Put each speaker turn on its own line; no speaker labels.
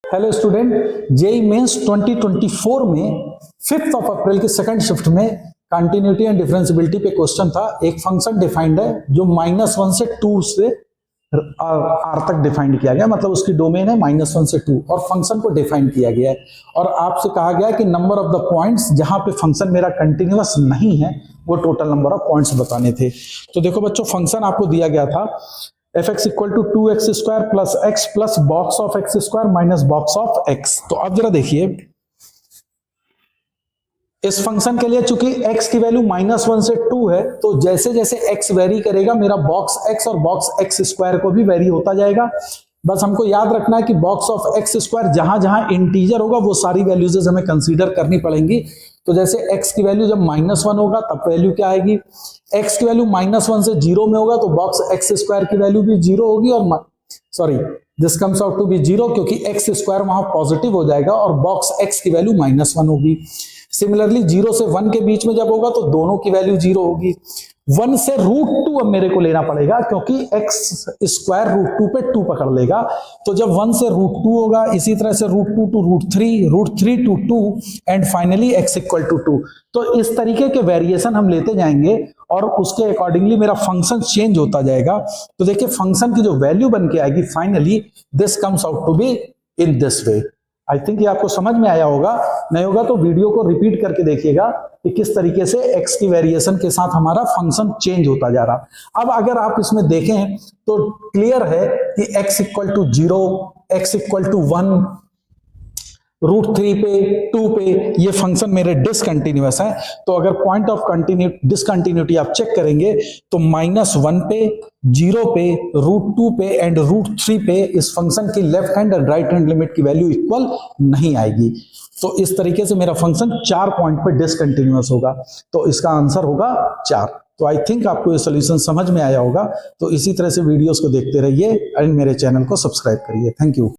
Hello student, JEE mains 2024 में 5 अप्रैल के second shift में कंटिन्यूटी एंड डिफरेंशियबिलिटी पे क्वेश्चन था। एक फंक्शन डिफाइंड है जो -1 से 2 से आर तक डिफाइंड किया गया, मतलब उसकी डोमेन है -1 से 2 और फंक्शन को डिफाइन किया गया है। और आपसे कहा गया है कि नंबर ऑफ द पॉइंट्स जहां पे फंक्शन मेरा कंटिन्यूअस नहीं है वो टोटल नंबर ऑफ पॉइंट्स बताने थे। तो देखो बच्चों, फंक्शन आपको दिया गया था fx equal to 2x square plus x plus box of x square minus box of x। तो अब जरा देखिए, इस फंक्शन के लिए चूंकि x की वैल्यू -1 से 2 है, तो जैसे जैसे x वेरी करेगा मेरा बॉक्स x और बॉक्स x स्क्वायर को भी वेरी होता जाएगा। बस हमको याद रखना है कि बॉक्स ऑफ x स्क्वायर जहां जहां इंटीजर होगा वो सारी वैल्यूज हमें कंसीडर करनी पड़ेंगी। तो जैसे x की वैल्यू जब -1 होगा तब वैल्यू क्या आएगी, x की वैल्यू -1 से 0 में होगा तो बॉक्स x स्क्वायर की वैल्यू भी 0 होगी और sorry this comes out to be 0 क्योंकि x स्क्वायर वहां पॉजिटिव हो जाएगा और बॉक्स x की वैल्यू -1 होगी। सिमिलरली 0 से 1 के बीच में जब होगा तो दोनों की वैल्यू 0 होगी। 1 से √2 अब मेरे को लेना पड़ेगा क्योंकि x स्क्वायर √2 पे 2 पकड़ लेगा। तो जब 1 से √2 होगा, इसी तरह से √2 to √3 to 2 and finally x equal to 2। तो इस तरीके के वेरिएशन हम लेते जाएंगे और उसके अकॉर्डिंगली मेरा फंक्शन चेंज होता जाएगा। तो देखिए फंक्शन की जो वैल्यू बन के आएगी finally this comes out to be in this way. I think ये आपको समझ में आया होगा, नहीं होगा तो वीडियो को रिपीट करके देखिएगा कि किस तरीके से x की वेरिएशन के साथ हमारा फंक्शन चेंज होता जा रहा। अब अगर आप इसमें देखें तो क्लियर है कि x equal to 0, x equal to 1, √3 पे 2 पे ये फंक्शन मेरे डिसकंटिन्यूअस है। तो अगर पॉइंट ऑफ डिसकंटिन्यूटी आप चेक करेंगे तो -1 पे, 0 पे, √2 पे एंड √3 पे इस फंक्शन की लेफ्ट हैंड और राइट हैंड लिमिट की वैल्यू इक्वल नहीं आएगी। तो इस तरीके से मेरा फंक्शन 4 पॉइंट पे डिसकंटिन्यूअस होगा। तो इसका आंसर होगा 4। तो आई थिंक आपको ये सोल्यूशन समझ में आया होगा। तो इसी तरह से वीडियोस को देखते रहिए एंड मेरे चैनल को सब्सक्राइब करिए। Thank you.